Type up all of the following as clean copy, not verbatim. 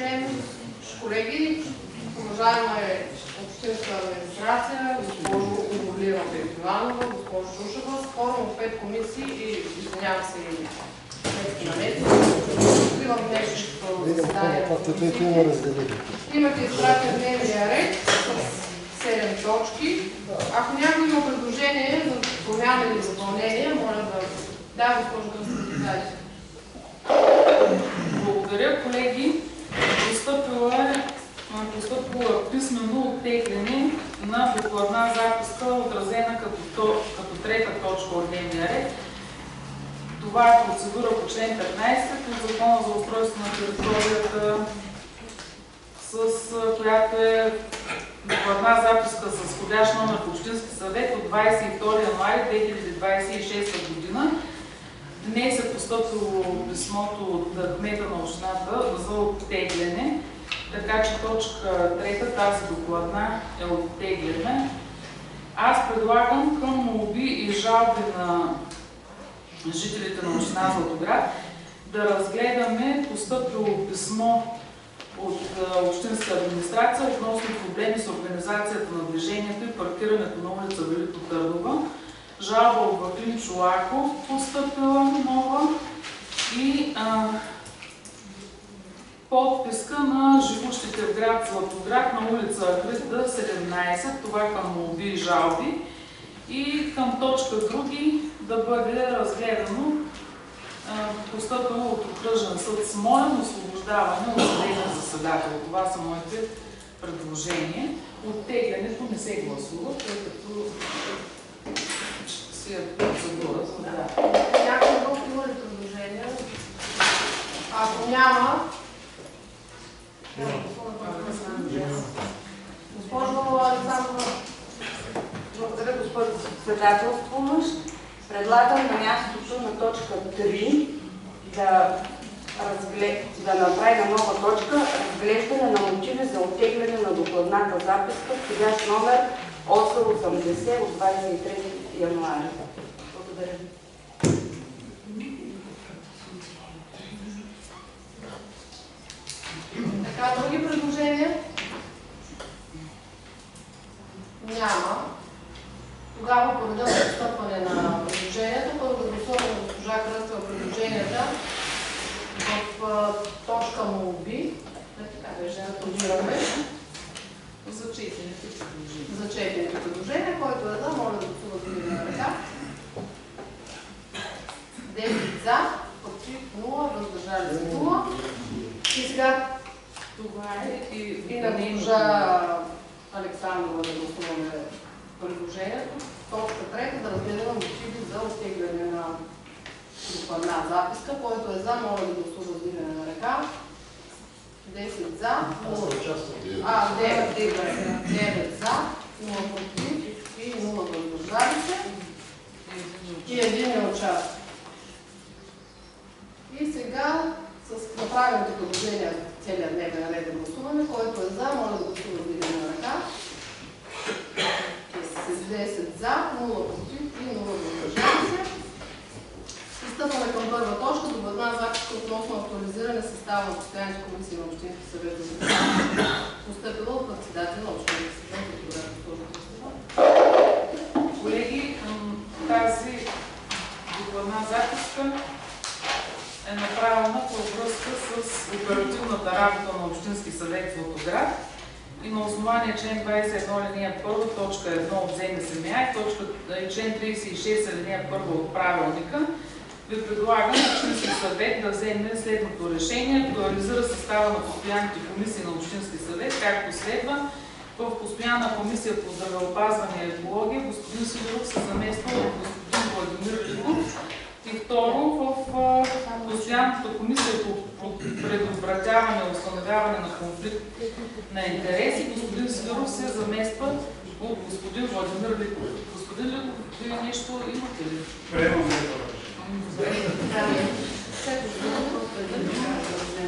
продължение. Колеги, уважаема общинска администрация, госпожо Орлина Иванова, госпожо Шушева, скоро 5 комисии и извинявам се и откривам днешното заседание. Имате изпратен дневния ред с 7 точки. Ако някой има предложение за промяна или допълнение, моля да... Да, госпожо Кръстова. Благодаря, колеги. Постъпило писмено оттегляне на докладна записка, отразена като трета точка от дневния ред. Това е процедура по член 15 от Закона за устройство на територията, с която е докладна записка с входящ номер в Общински съвет от 22 януари 2026 година. Днес е постъпило писмото от кмета на общината за оттегляне, така че точка трета, тази докладна, е оттегляне. Аз предлагам към молби и жалби на жителите на община Златоград да разгледаме постъпило писмо от общинска администрация относно проблеми с организацията на движението и паркирането на улица Велико Търново. Жалба от Ваклин Чолаков постъпила нова и подписка на живущите в град Златоград на улица Христа 17, това към молби и жалби. И към точка други да бъде разгледано постъпило от окръжен съд Смолян освобождаване от съдебен заседател. Това са моите предложения. Оттеглянето не се гласува, тъй като си е процедура. Някой друг има ли предложения? Ако няма... Госпожо Александрова. Благодаря, госпожо председателствуващ. Предлагам на мястото на точка 3 да направим нова точка разглеждане на мотиви за оттегляне на докладната записка, входящ номер 880 от 23 януари. Благодаря. Така, други предложения? Няма. Тогава по реда на постъпване на предложенията, първо да гласуваме на госпожа Кръстева предложенията в точка молби. Така беше, разбираме. За четените предложения, който е за, моля да гласува с на ръка. 10 за, против 0, въздържали се 0. И сега това е и на госпожа Александрова да гласуваме предложението. Точка 3 да разгледаме мотиви за оттегляне на докладна записка, който е за, моля да гласува с дигане на ръка. 10 за, 9 за, 0 против и 0 въздържали се. И един е участник. И сега с направените предложения целият дневен ред на гласуване, който е за, моля да гласува с дигане на ръка. 10 за, 0 против и 0 въздържали се. Пристъпваме към първа точка, докладна записка относно актуализиране състава на постоянните комисии на Общински съвет за заседание, постъпила от председателя на Общински съвет. Колеги, тази докладна записка е направена във връзка с оперативната работа на Общински съвет Златоград и на основание член 21 алинея 1, точка 1 от ЗМСМА и член 36 алинея 1 от правилника, ви предлагам Общински съвет да вземе следното решение: актуализира състава на постоянните комисии на Общински съвет, както следва. В постоянна комисия по здравеопазване и екология господин Сидоров се замества от господин Владимир Ликов. И второ, в постоянната комисия по предотвратяване и установяване на конфликт на интереси господин Сидоров се замества от господин Владимир Ликов. Господин Ликов, вие нещо имате ли? Приемаме.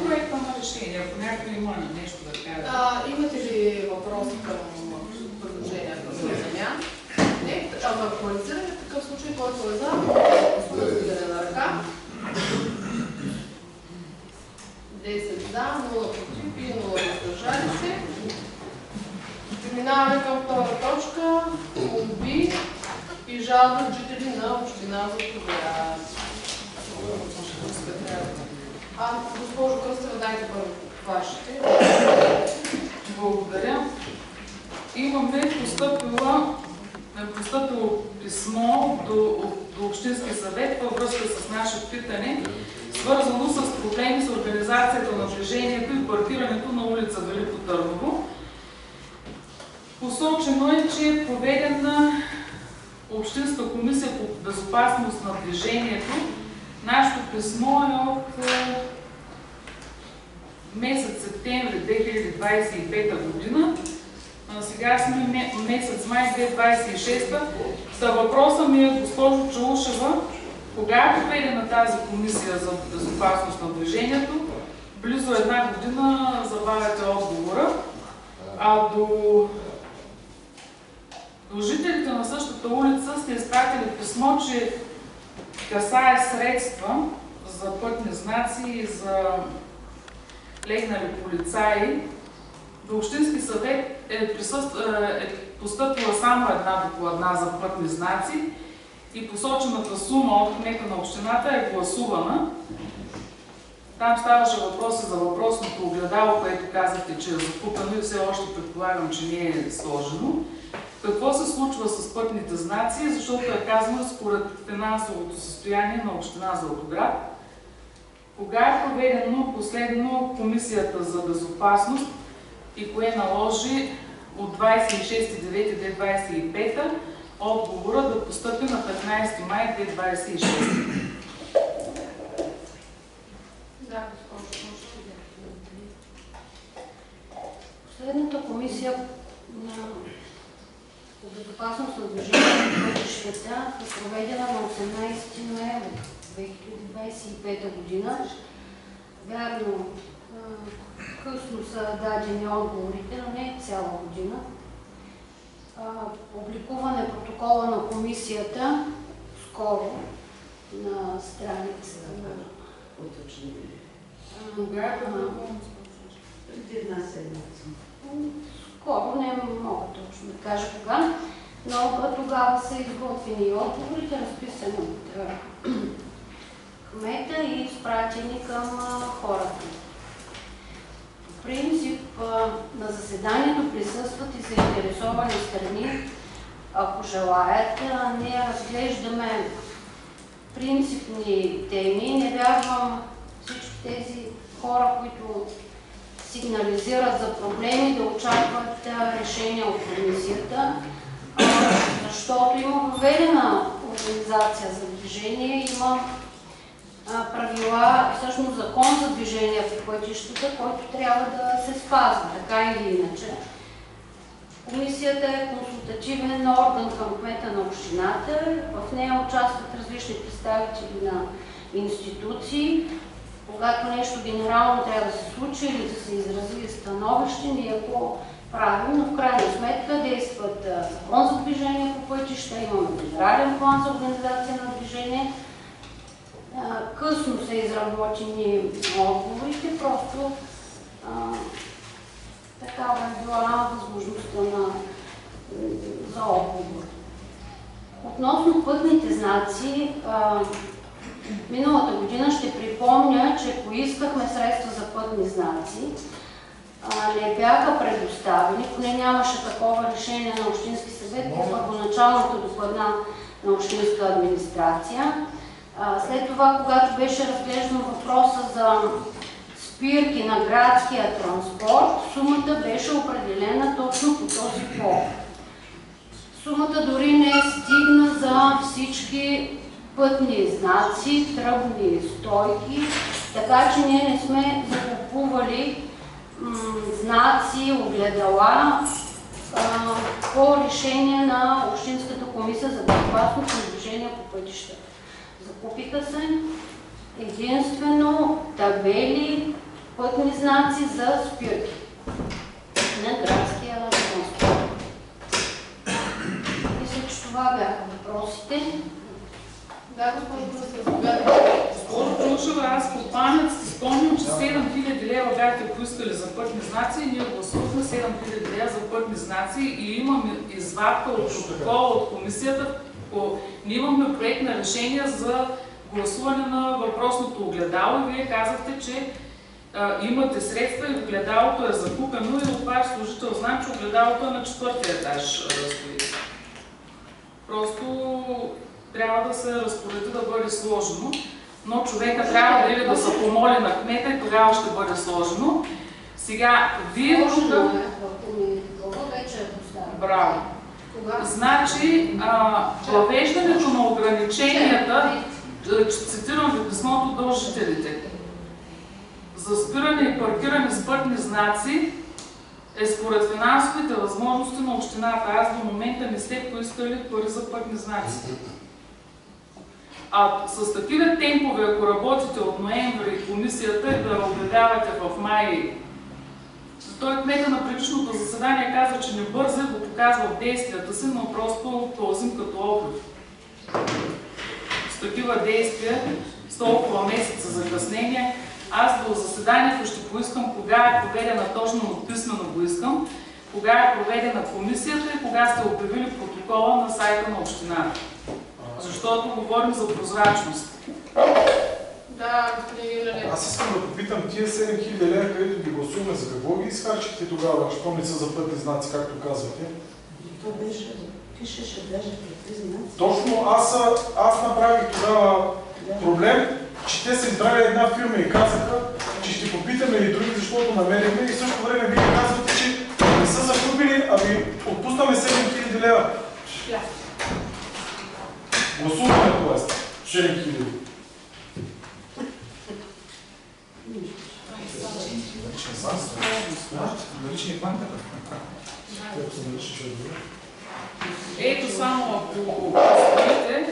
Проекта на решение, ако някой има нещо да каже. Имате ли въпроси към предложението за замяна? Не, за актуализиране в такъв случай, който е за, гласуване на ръка. 10 за, 0 против и 0 Преминаваме към втора точка. Молби и жалби от жители на община Златоград. Госпожо Кръстева, дайте първо вашите. Благодаря. Имаме постъпило писмо до Общински съвет във връзка с наше питане, свързано с проблеми с организацията на движението и паркирането на улица Велико Търново. Посочено е, че е проведена Общинска комисия по безопасност на движението. Нашето писмо е от месец септември 2025 година. Сега сме месец май 2026. За въпроса ми е, госпожо Чаушева, кога е проведена тази комисия за безопасност на движението? Близо една година забавяте отговора. А до жителите на същата улица сте изпратили писмо, че касае средства за пътни знаци и за легнали полицаи. До Общински съвет е постъпила само една докладна за пътни знаци и посочената сума от кмета на общината е гласувана. Там ставаше въпроси за въпросното огледало, което казахте, че е закупено и все още предполагам, че не е сложено. Какво се случва с пътните знаци, защото е казано според финансовото състояние на община Златоград? Кога е проведено последно комисията за безопасност и кое наложи от 26.9.2025 отговора да постъпи на 15 май 2026? Да, госпожо. Последната комисия по безопасност на движението по пътищата е проведена на 18 ноември 2025 година. Вярно, късно са дадени отговорите, но не е цяла година. Публикуван е протокола на комисията скоро на страницата на Преди една седмица. Скоро, не мога точно да кажа кога, но тогава са изготвени отговорите, разписани от кмета и изпратени към хората. По принцип на заседанието присъстват и заинтересовани страни. Ако желаят, ние разглеждаме принципни теми. Не вярвам всички тези хора, които сигнализират за проблеми, да очакват решения от комисията, защото има въведена организация за движение, има правила, всъщност закон за движение по пътищата, който трябва да се спазва, така или иначе. Комисията е консултативен орган към кмета на общината, в нея участват различни представители на институции. Когато нещо генерално трябва да се случи или да се изрази становище, ние го правим, но в крайна сметка действат закон за движение по пътища, имаме федерален план за организация на движение. Късно са изработени отговорите, просто такава е била възможността за отговор. Относно пътните знаци, миналата година ще припомня, че поискахме средства за пътни знаци. Не бяха предоставени, поне нямаше такова решение на Общински съвет по първоначалната докладна на Общинска администрация. След това, когато беше разглеждан въпроса за спирки на градския транспорт, сумата беше определена точно по този повод. Сумата дори не е стигна за всички пътни знаци, тръбни стойки, така че ние не сме закупували знаци, огледала по решение на Общинската комисия за безопасност на движение по пътища. Закупиха се единствено табели, пътни знаци за спирки на градския транспорт. Мисля, че това бяха въпросите. Да, госпожо Кръстева, заповядайте. Госпожо Чаушева, аз по памет си спомням, че 7000 лева бяхте поискали за пътни знаци и ние гласувахме 7 000 лева за пътни знаци и имаме извадка от протокола от комисията. Ние имахме проект на решение за гласуване на въпросното огледало и вие казахте, че имате средства и огледалото е закупено и от ваш служител знам, че огледалото е на 4-ти етаж стои. Просто трябва да се разпореди да бъде сложено, но човека трябва да или да се помоли на кмета и тогава ще бъде сложено. Сега, вие тук... Браво! Значи, въвеждането на ограниченията, цитирам ви писмото до жителите, за спиране и паркиране с пътни знаци е според финансовите възможности на общината. Аз до момента не сте поискали пари за пътни знаци. А с такива темпове, ако работите от ноември комисията и да огледавате в май, той кмета на предишното заседание каза, че не бърза, го показва в действията си, но просто ползим като опит. С такива действия, с толкова месеца закъснение, аз до заседанието ще поискам кога е проведена, точно от писмено го искам, кога е проведена комисията и кога сте обявили протокола на сайта на общината. Защото говорим за прозрачност. Да, господин Юлия. Аз искам да попитам, тия 7000 лева, където ги гласуваме, за какво ги изхарчихте тогава, щом не са за пътни знаци, както казвате? То беше, пишеше даже пътни знаци. Точно аз направих тогава проблем, че те са избрали една фирма и казаха, че ще попитаме и други, защото намерихме и в същото време вие казвате, че не са закупили, ами отпуснаме 7000 лева. Гласуваме това, 7000. Ето само ако позволите,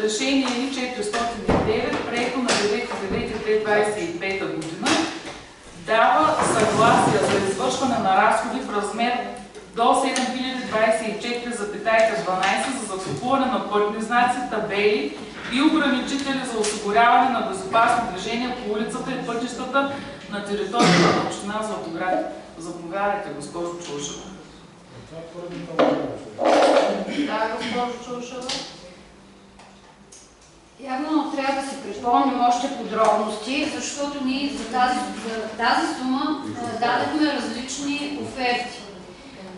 решение ни 409, прието на 9.9.2025 година, дава съгласие за извършване на разходи в размер до 7024,12 за закупуване на пътни знаци, табели и ограничители за осигуряване на безопасно движение по улицата и пътищата на територията на община Златоград. Заповядайте, госпожо Чушева. Да, госпожо Чушева. Явно трябва да си припомним още подробности, защото ние за тази сума дадахме различни оферти.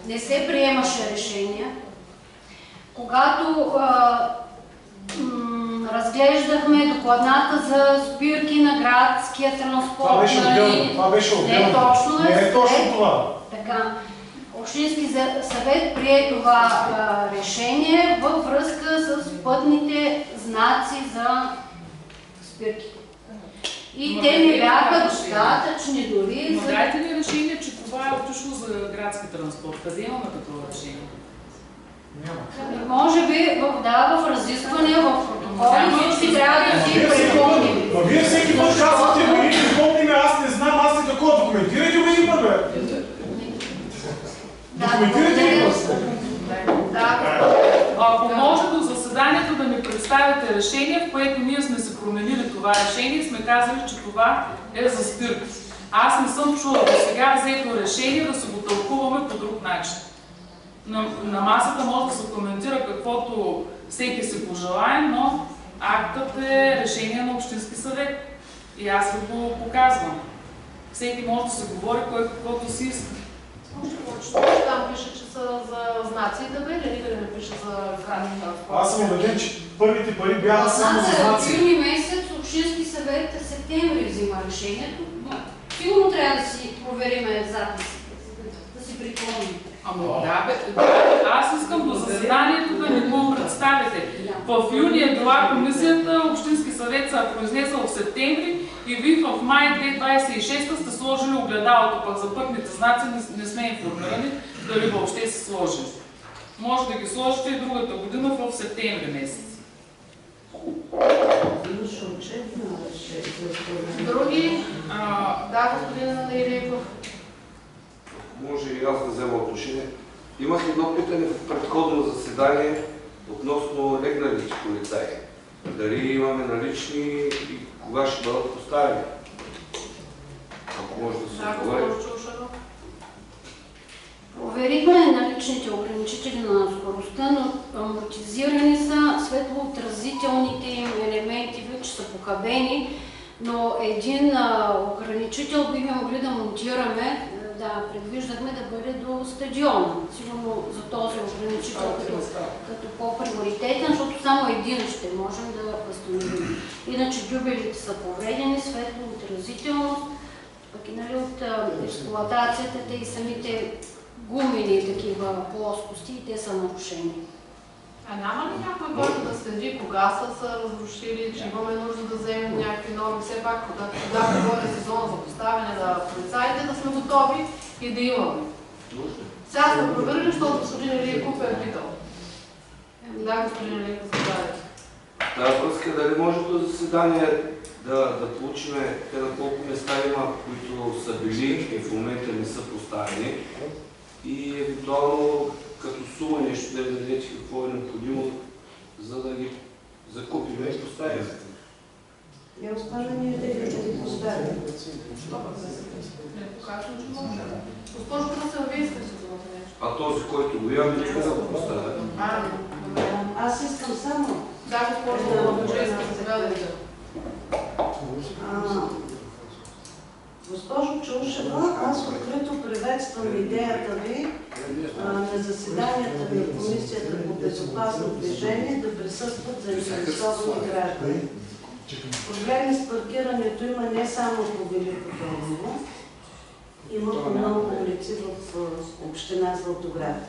Не се приемаше решение. Когато разглеждахме докладната за спирки на градския транспорт. Това беше отделно. Това беше отделно. Не точно не е точно това. Така. Общински съвет прие това решение във връзка с пътните знаци за спирки. И те не бяха достатъчни дори за... Дайте ли решение, че това е отишло за градски транспорт? Къде имаме такова решение? Няма. Може би в разисквания, в протоколи, всички трябва да си припомним. Но вие всеки път казвате, но ние припомним, аз не знам, аз не такова. Документирайте го един път, бе. Документирайте го. Ако може до заседанието да ни представите решение, в което ние сме се променили това решение и сме казали, че това е за спирка. Аз не съм чула до сега взето решение да се го тълкуваме по друг начин. На масата може да се коментира каквото всеки се пожелае, но актът е решение на Общински съвет. И аз ви го показвам. Всеки може да се говори кой каквото си иска. Там пише, че са за знаци и табели, никъде не пише за градски транспорт. Аз съм убеден, че първите пари бяха само за знаци. В юни месец Общински съвет септември взима решението, но сигурно трябва да си провериме записите, да си припомним. Да, аз искам до заседанието да не го представите. В юни е била комисията, Общински съвет се е произнесъл в септември и ви в май 2026 сте сложили огледалото, пък за пътните знаци не сме информирани дали въобще се сложи. Може да ги сложите и другата година в септември месец. Други? Да, господин Илиев. Може и аз да взема отношение. Имах едно питане в предходно заседание относно неналични полицаи. Дали имаме налични и кога ще бъдат поставени? може да се Да, отговори. госпожо Чаушева. Проверихме наличните ограничители на скоростта, но амортизирани са, светлоотразителните им елементи вече са похабени, но един ограничител бихме могли да монтираме, да, предвиждахме да бъде до стадиона. Сигурно за този ограничител като по-приоритетен, защото само един ще можем да възстановим. Иначе дюбелите са повредени, светлоотразителност, пък и нали, от експлоатацията те и самите гумени такива плоскости и те са нарушени. А няма ли някой, който да следи кога са разрушили, че имаме нужда да вземем някакви норми? Все пак, когато говоря сезона за поставяне на полицаите, да сме готови и да имаме. Сега сме проверили, защото господин Илийков е питал. Да, господин Илийков, заповядайте. Тази връзка, дали може до заседание да получим те на колко места има, които са били и в момента не са поставени и евентуално като сума нещо да ви дадете какво е необходимо, за да ги закупим и поставим. Не остана ние да ги поставим. Не покажем, че може. Госпожо Кръсева, вие искате да думате нещо? А този, който го ява, не да го поставя. Добре. Аз искам само. Да, госпожо Маджейска, заповядайте. Госпожо Чаушева, аз открито приветствам идеята ви на заседанията на Комисията по безопасно движение да присъстват заинтересовани граждани. Проблеми с паркирането има не само по Велико Търново, има по много улици в община Златоград.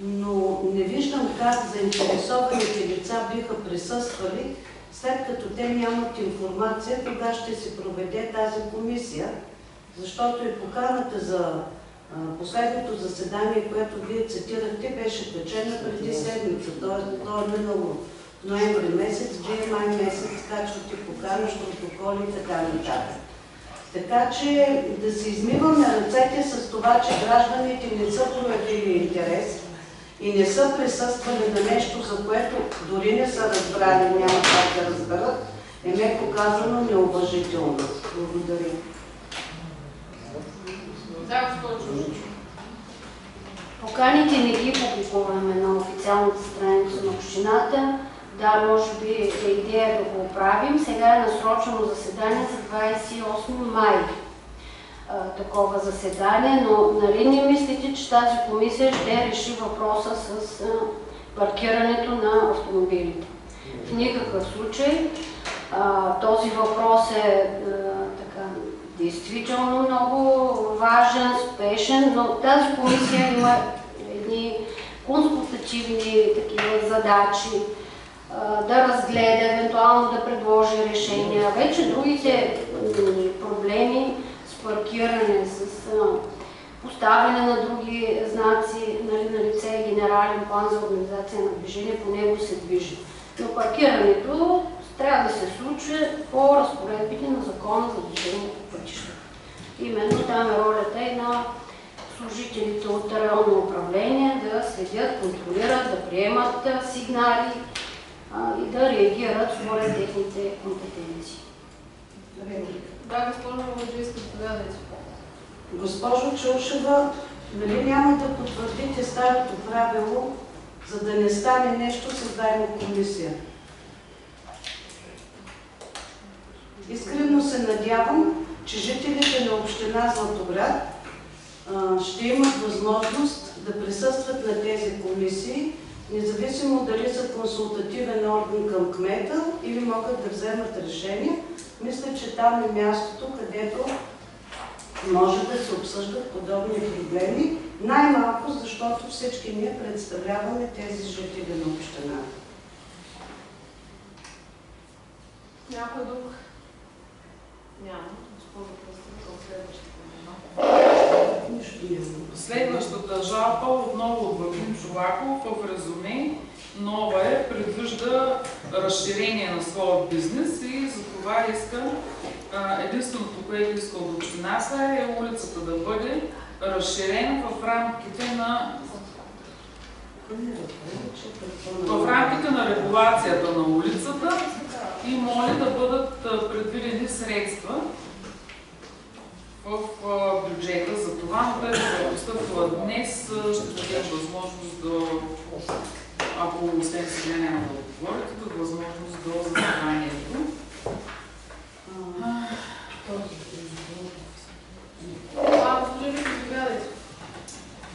Но не виждам как заинтересованите лица биха присъствали, след като те нямат информация кога ще се проведе тази комисия, защото и поканата за последното заседание, което вие цитирахте, беше печена преди седмица, т.е. то е минало ноември месец, вие май месец качвате покана, протоколи и така нататък. Така че да се измиваме ръцете с това, че гражданите не са проявили интерес и не са присъствали на нещо, за което дори не са разбрали, няма как да разберат, е меко казано неуважително. Благодаря. Да, госпожо. Поканите не ги публикуваме на официалната страница на общината. Да, може би е идея да го оправим. Сега е насрочено заседание за 28 май. Такова заседание, но нали не мислите, че тази комисия ще реши въпроса с паркирането на автомобилите? В никакъв случай. Този въпрос е така, действително много важен, спешен, но тази комисия има едни консултативни такива задачи, да разгледа, евентуално да предложи решения. Вече другите проблеми с паркиране, с поставяне на други знаци, нали, на лице е генерален план за организация на движение, по него се движи. Но паркирането трябва да се случи по разпоредбите на закона за движение по пътища. Именно там е ролята и на служителите от районно управление да следят, контролират, да приемат сигнали и да реагират според техните компетенции. Да, госпожо Маджейска, заповядайте. Госпожо Чаушева, дали няма да потвърдите старото правило, за да не стане нещо, създадено комисия? Искрено се надявам, че жителите на община Златоград ще имат възможност да присъстват на тези комисии, независимо дали са консултативен орган към кмета или могат да вземат решение. Мисля, че там е мястото, където може да се обсъждат подобни проблеми, най-малко защото всички ние представляваме тези жители на общината. Някой друг? Няма. Госпожо Кръстева, следващата. Следващата жалба отново от Вадим Чолаков в резюме. Нова е, предвижда разширение на своя бизнес и за това иска, единственото, което иска от общината е улицата да бъде разширена в рамките на регулацията на улицата и моля да бъдат предвидени средства в бюджета за това, но тъй като е постъпила днес, ще дадем възможност до, ако освен сега няма да отговорите, да възможност до заседанието.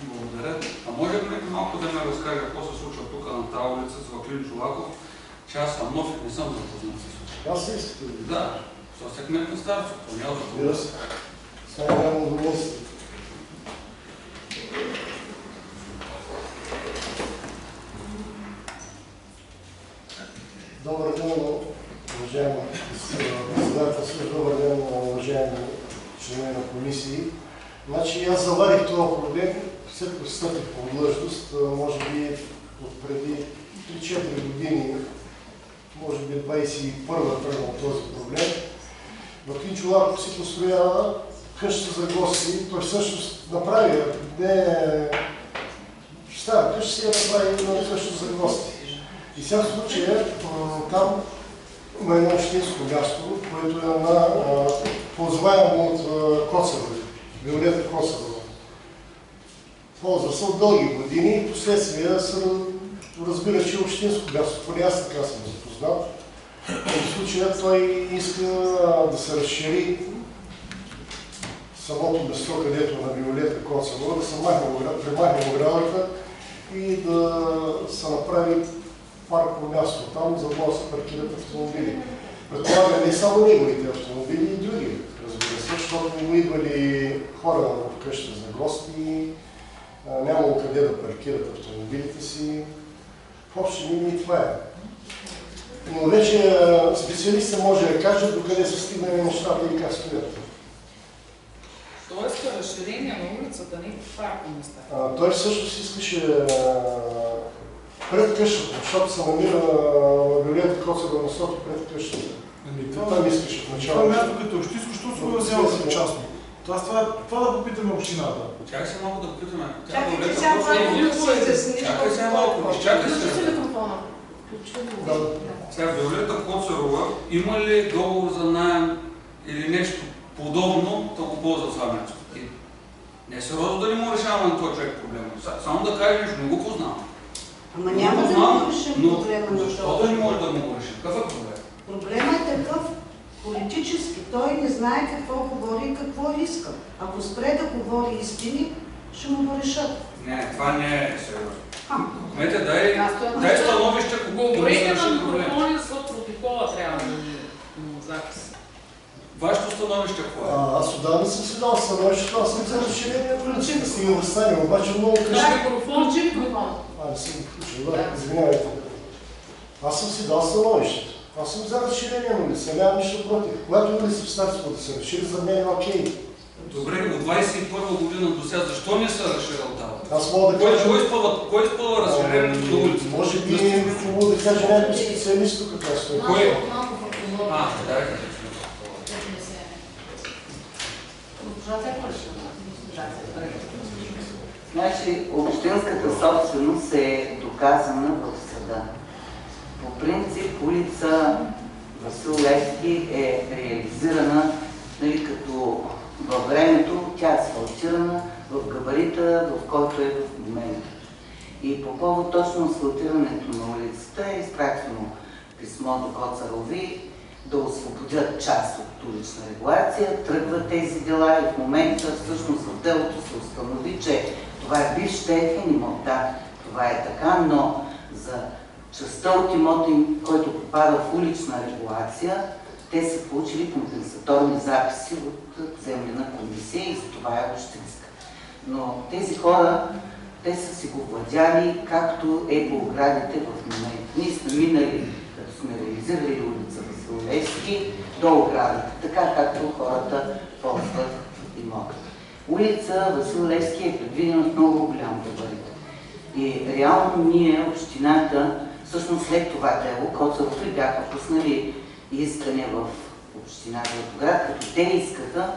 Благодаря. А може ли малко да ме разкаже какво се случва тук на тази улица с Ваклин Чолаков, че аз съм нов и не съм запознат с случва. Аз се искам. Да, защото се кмет на старството, няма да Разбира се. Сега няма удоволствие. Добър ден, уважаема председателство, добър ден, уважаеми членове на комисии. Значи аз заварих това проблем, след като стъпих по длъжност, може би от преди 3-4 години, може би 21-та тръгнал този проблем. Ваклин Чолаков си построява къща за гости, той всъщност направи, стара къща си я направи къща за гости. И сега в случая там има едно общинско място, което е ползваемо от Коцарова, Виолета Коцарова. Ползва се от дълги години и последствия се разбира, че е общинско място, поне аз така съм запознат. В случая той иска да се разшири самото место, където на Виолета Коцарова, да се премахне оградата и да се направи парково място там, за да могат да се паркират автомобили. Предполага не само неговите автомобили, и други, разбира се, защото му идвали хора в къща за гости, нямало къде да паркират автомобилите си. В общи линии и това е. Но вече специалистът може да каже докъде са стигнали нещата и как стоят. Тоест разширение на улицата, не в парко места. Той всъщност искаше пред къщата, защото се намира Виолета Коцарова местото пред къщата. Там искаше в началото. Това място като общинско, защото се го взема като частно. Това да попитаме общината. Чакай се малко да попитаме. Чакайте сега малко да се изясни. Чакай сега малко, изчакай се. Сега Виолета Коцарова има ли договор за наем или нещо подобно, да го ползва това място? Не е сериозно да не му решаваме на този човек проблема. Само да кажеш, не го познавам. Ама няма да му решим проблема на това. Защо да не може да му го решим? Какъв е проблем? Проблемът е такъв политически. Той не знае какво говори и какво иска. Ако спре да говори истини, ще му го решат. Не, това не е сериозно. Кмете, дай становище, Говорите на микрофони, защото протокола трябва да има запис. Вашето становище какво е? Аз отдавна съм си дал становището, аз съм за разширение на улицата. Стига да стане, обаче много къщи. Включи микрофон. Не съм го включил, да, извинявайте. Аз съм си дал становището. Аз съм за разширение на улица, нямам нищо против. Когато улица в Старство да се разшири, за мен е окей. Добре, от 21 година до сега, защо не се разширил тази? Аз мога да кажа... Кой изпълва разширението на улица? Може би е хубаво да кажа някой специалист тук как стои. Кой е? Да. Значи, общинската собственост е доказана в съда. По принцип, улица Васил Левски е реализирана, нали, като във времето, тя е асфалтирана в габарита, в който е в момента. И по повод точно асфалтирането на улицата е изпратено писмо до Коцарови да освободят част от улична регулация. Тръгват тези дела и в момента всъщност в делото се установи, че това е бивш техен имот. Да, това е така, но за частта от имота им, който попада в улична регулация, те са получили компенсаторни записи от землена комисия и за това е общинска. Но тези хора, те са си го владяли както е по оградите в момента. Ние сме минали, като сме реализирали улица Васил Левски, до оградите, така както хората ползват имота. Улица Васил Левски е предвидена в много голям габарит. И реално ние, общината, всъщност след това дело, Коцарови бяха пуснали искане в община Златоград, като те искаха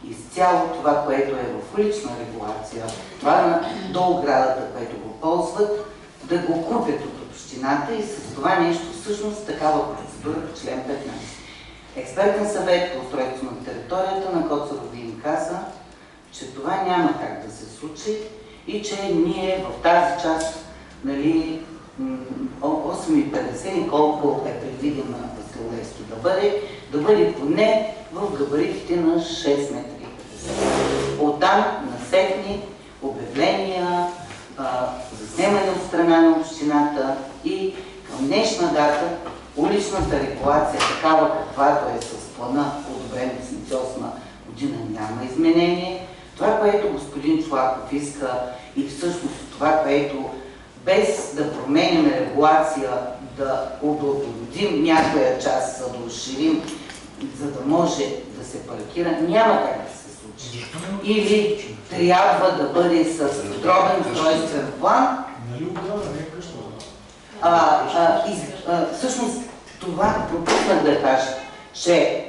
изцяло това, което е в улична регулация, това до оградата, което го ползват, да го купят от общината и с това нещо всъщност такава процедура по член 15. Експертен съвет по устройство на територията на Коцарови им каза, че това няма как да се случи и че ние в тази част, нали, 8,50 и колко е предвидена Васил Левски да бъде поне в габаритите на 6 метри. Оттам насетни обявления, заснемане от страна на общината и към днешна дата уличната регулация, такава каквато е с плана одобрен в 1988 година, няма изменение. Това, което господин Чолаков иска и всъщност това, което без да променяме регулация, да облагородим някоя част, за да разширим, за да може да се паркира, няма как да се случи. Или трябва да бъде с подробен устройствен план. Всъщност това пропуснах да кажа, че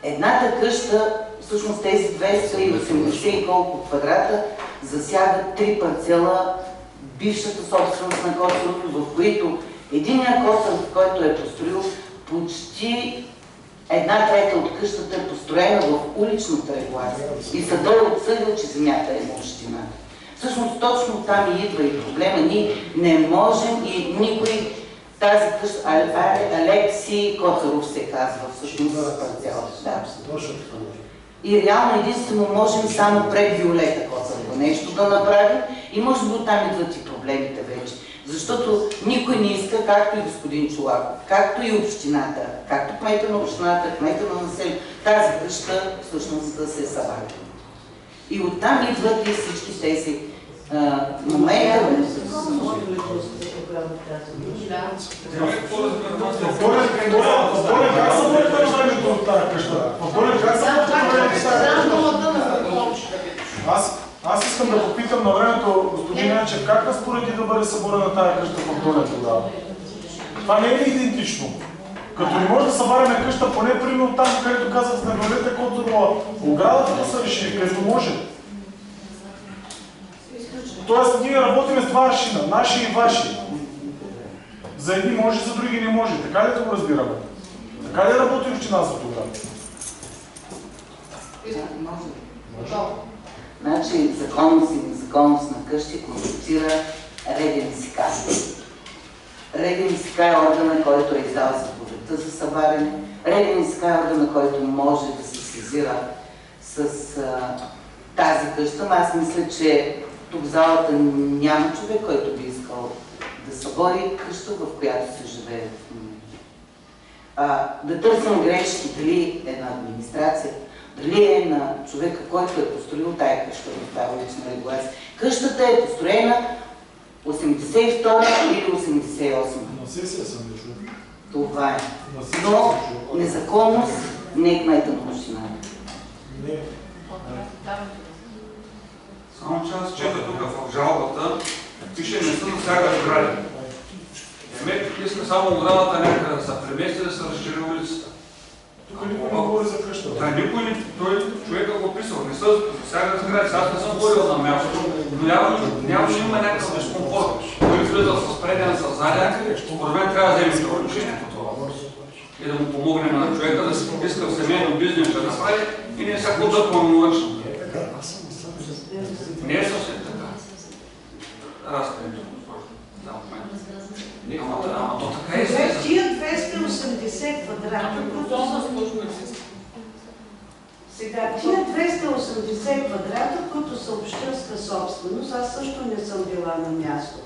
едната къща, всъщност тези 280 и колко квадрата, засягат 3 парцела, бившата собственост на Коцаров, в които единият Коцаров, който е построил, почти 1/3 от къщата е построена в уличната регулация. И съдът е отсъдил, че земята е на общината. Всъщност точно там идва и проблема. Ние не можем и никой тази къща, Алекси Коцаров се казва всъщност парцелата. И реално единствено можем само пред Виолета Коцарова нещо да направим и може би оттам идват и проблемите вече. Защото никой не иска, както и господин Чолаков, както и общината, както кмета на общината, кмета на населението, тази къща всъщност да се събави. И оттам идват и всички тези моменти. Аз искам да попитам на времето господин Янчев, как разпореди да бъде съборена тая къща в Долен тогава? Това не е ли идентично? Като не може да събаряме къща, поне примерно там, където казах на Виолета Коцарова, оградата да са решили, където може. Тоест ние работим с два аршина, наши и ваши. За едни може, за други не може. Така ли да го разбираме? Така ли работи община за това? Значи законност и незаконност на къщи конституира РДНСК. РДНСК е органа, който е издал заповедта за събаряне. РДНСК е органа, който може да се сезира с тази къща. Аз мисля, че тук в залата няма човек, който би искал да събори къща, в която се живее в момента. Да търсим грешки, дали е на администрация, дали е на човека, който е построил тая къща в тази улична регулация. Къщата е построена 82 или 88. На сесия съм не чуя. Това е. Но незаконност не е кмета на общината. Не. Само че аз чета тук в жалбата, пише не са засяга сгради. Демек иска само оградата някъде да се премести, да се разшири улицата. Тук никой не говори за къща. Да, никой не, той човека го писал, не са засяга сгради. Аз не съм ходил на място, но явно има някакъв дискомфорт. Той влиза с преден, с заден, според мен трябва да вземе отношение по това. И да му помогнем на човека да си иска в семейно бизнес да направи и не всяко да помогнем. Не е съвсем така. Разкрито. Ама то така е. Тия 280 квадрата, които са... Сега, тия 280 квадрата, които са общинска собственост, аз също не съм била на място.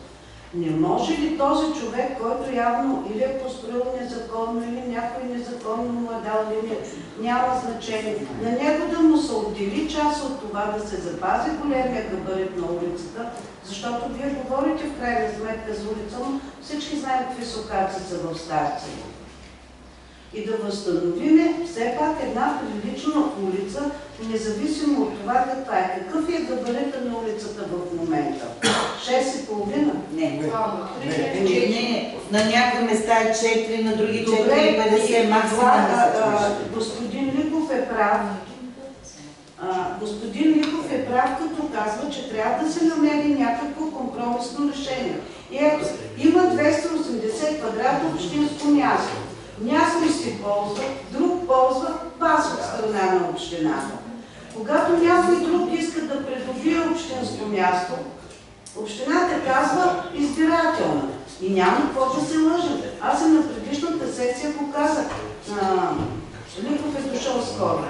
Не може ли този човек, който явно или е построил незаконно, или някой незаконно му е дал линия, няма значение, на него да му се отдели част от това, да се запази големия габарит на улицата, защото вие говорите в крайна сметка за улица, но всички знаем какви сокаци са в Старци. И да възстановиме все пак една прилична улица, независимо от това каква е. Какъв е габарита на улицата в момента? 6,5? Не. На някои места е 4, на други 4,50 максимум. Господин Ликов е прав. Господин Ликов е прав, като казва, че трябва да се намери някакво компромисно решение. И ето, има 280 квадрата общинско място. Някой си ползва, друг ползва, пас от страна на общината. Когато някой друг иска да придобие общинско място, общината казва избирателна. И няма какво да се лъжим. Аз и на предишната сесия го казах. Лихов е дошъл скоро.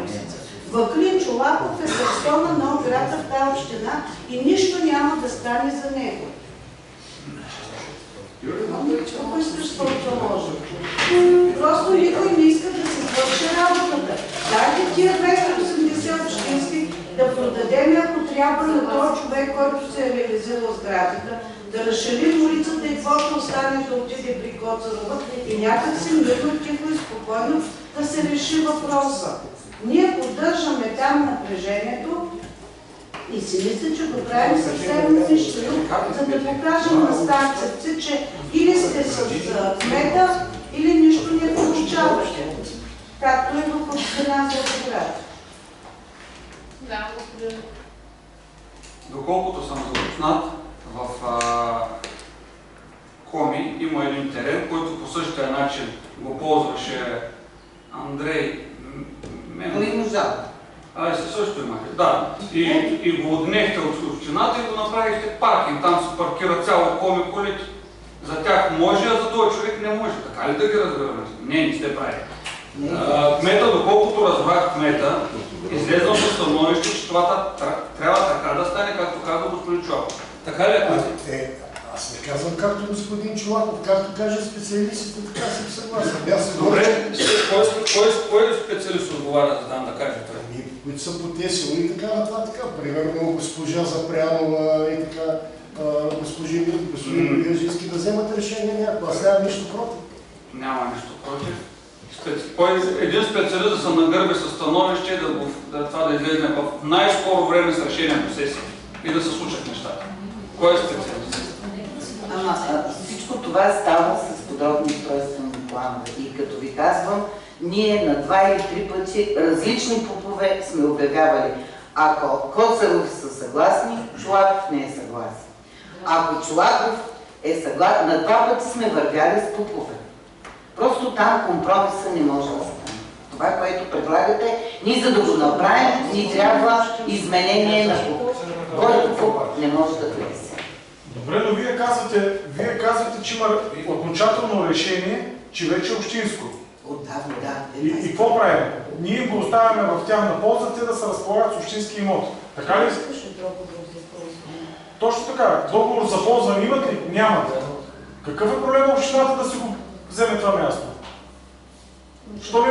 Ваклин Чолаков е персона на града в тази община и нищо няма да стане за него. Какво искаш да може? Просто никой не иска да се свърши работата. Дайте тия 280 общински да продадем, ако трябва, на този човек, който се е реализирал сградата, да разширим улицата и каквото остане да отиде при Коцарова и някак си мирно, тихо и спокойно да се реши въпроса. Ние поддържаме там напрежението и си мисля, че го правим съвсем умишлено, за да покажем на старцевци, че или сте с кмета, или нищо не получавате. Както и в община Златоград. Да, господин. Доколкото съм запознат, в Коми има един терен, който по същия начин го ползваше Андрей Менов. Също имате, да. И го отнехте от общината и го направихте паркинг. Там се паркира цяло Коми колите. За тях може, а за този човек не може. Така ли да ги разбираме? Не сте прави. Кмета, доколкото разбрах кмета, излезнал със становище, че това трябва така да стане, както казва господин Чолаков. Така ли е? Аз не казвам както господин Чолаков, както кажа специалистите, така съм съгласен. Добре, кой специалист отговаря за да каже това? Които са по ТСО и така нататък. Примерно госпожа Запрянова и така, господин Грижински да вземат решение някакво. Аз нямам нищо против. Няма нищо против. Един специалист да се нагърби със становище това да излезе в най-скоро време с решение по сесия и да се случат нещата. Кой е специалист? Всичко това става с подробни устройствени планове. И като ви казвам, ние на 2 или 3 пъти различни попове сме обявявали. Ако Коцаров са съгласни, Чолаков не е съгласен. Ако Чолаков е съгласен, на 2 пъти сме вървяли с попове. Просто там компромиса не може да стане. Това, което предлагате, ние за да го направим, ни трябва изменение на който не може да влезе. Добре, но вие казвате, че има окончателно решение, че вече е общинско. Отдавна, да. И какво правим? Ние го оставяме в тяхна полза, те да се разполагат с общински имот. Така ли? Точно така. Договор за ползване имат ли? Нямат. Какъв е проблем общината да си го вземе това място? Щом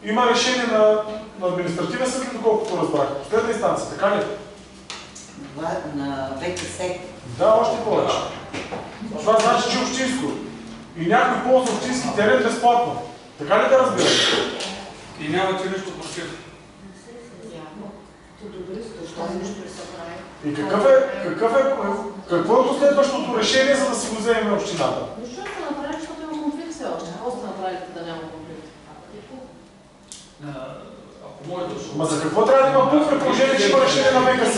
има решение на административен съд, доколкото разбрах. Последна инстанция, така ли? На ВКС. Да, още повече. Това значи, че е общинско. И някой ползва общински терен безплатно. Така ли да разбирате? И нямате нищо против. И какво е последващото решение, за да си го вземем общината? Защо се направи, защото има конфликт все още? Какво сте направили, да няма конфликт? Ако може да Ма за какво трябва да има пункт при положение, че има решение на ВКС?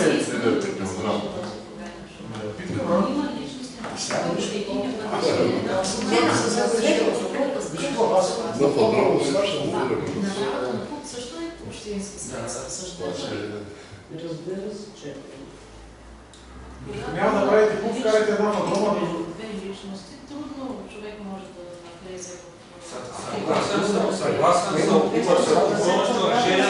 Също е общински средства. Разбира се, че. Няма да правите пункт, карайте една на дома. Две личности, трудно човек може да влезе в... Съгласен съм. Просто решение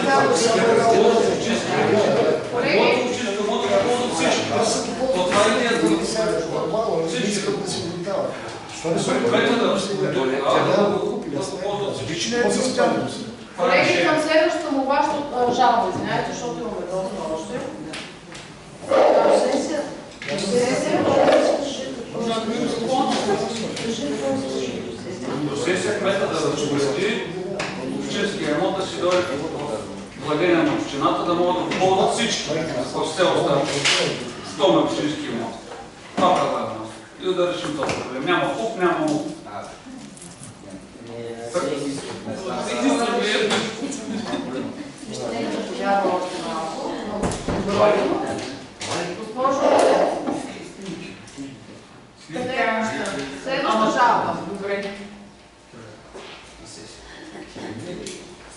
Колеги, към следващата му ваша жалба, извинявайте, защото имаме доста още. До сесия кмета да разпореди общинския имот да си дойде владение на общината, да могат да ползват всички от селото, 100 на общински имот. Това предлагам. И да решим този проблем. Няма куп, няма мук. Следваща жалба. Добре.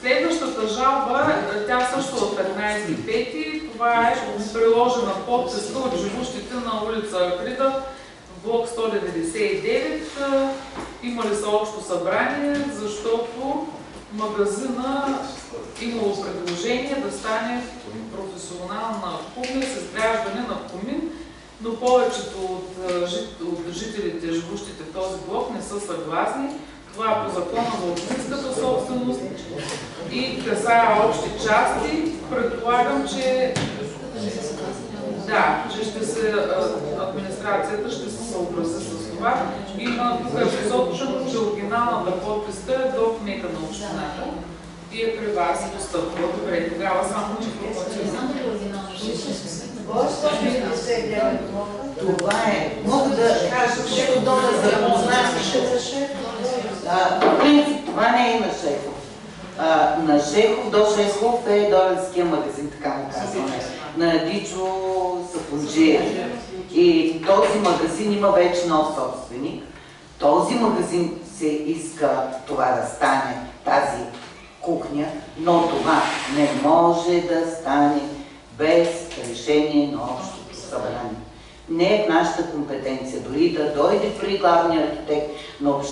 Следващата жалба, тя също от 15 25. Това е приложена подписка от живущите на улица Акрида, блок 199. Имали са общо събрание, защото магазина имало предложение да стане професионална кухня с изграждане на комин, но повечето от жителите, живущите в този блок, не са съгласни. Това е по закона за общинската собственост и касае общи части. Предполагам, че администрацията ще се съобрази с това. И тук е посочено, че оригиналната подписка е до кмета на общината и е при вас достъпва. Добре, тогава само информация. Това е. Мога да кажа, че долу да познаем по принцип, това не е на Шейхов. На Шейхов до Шейхов е Долинския магазин, така му казваме. На Дичо Сапунджия. И този магазин има вече нов собственик. Този магазин се иска това да стане, тази кухня, но това не може да стане без решение на общото събрание. Не е в нашата компетенция, дори да дойде при главния архитект на обществото.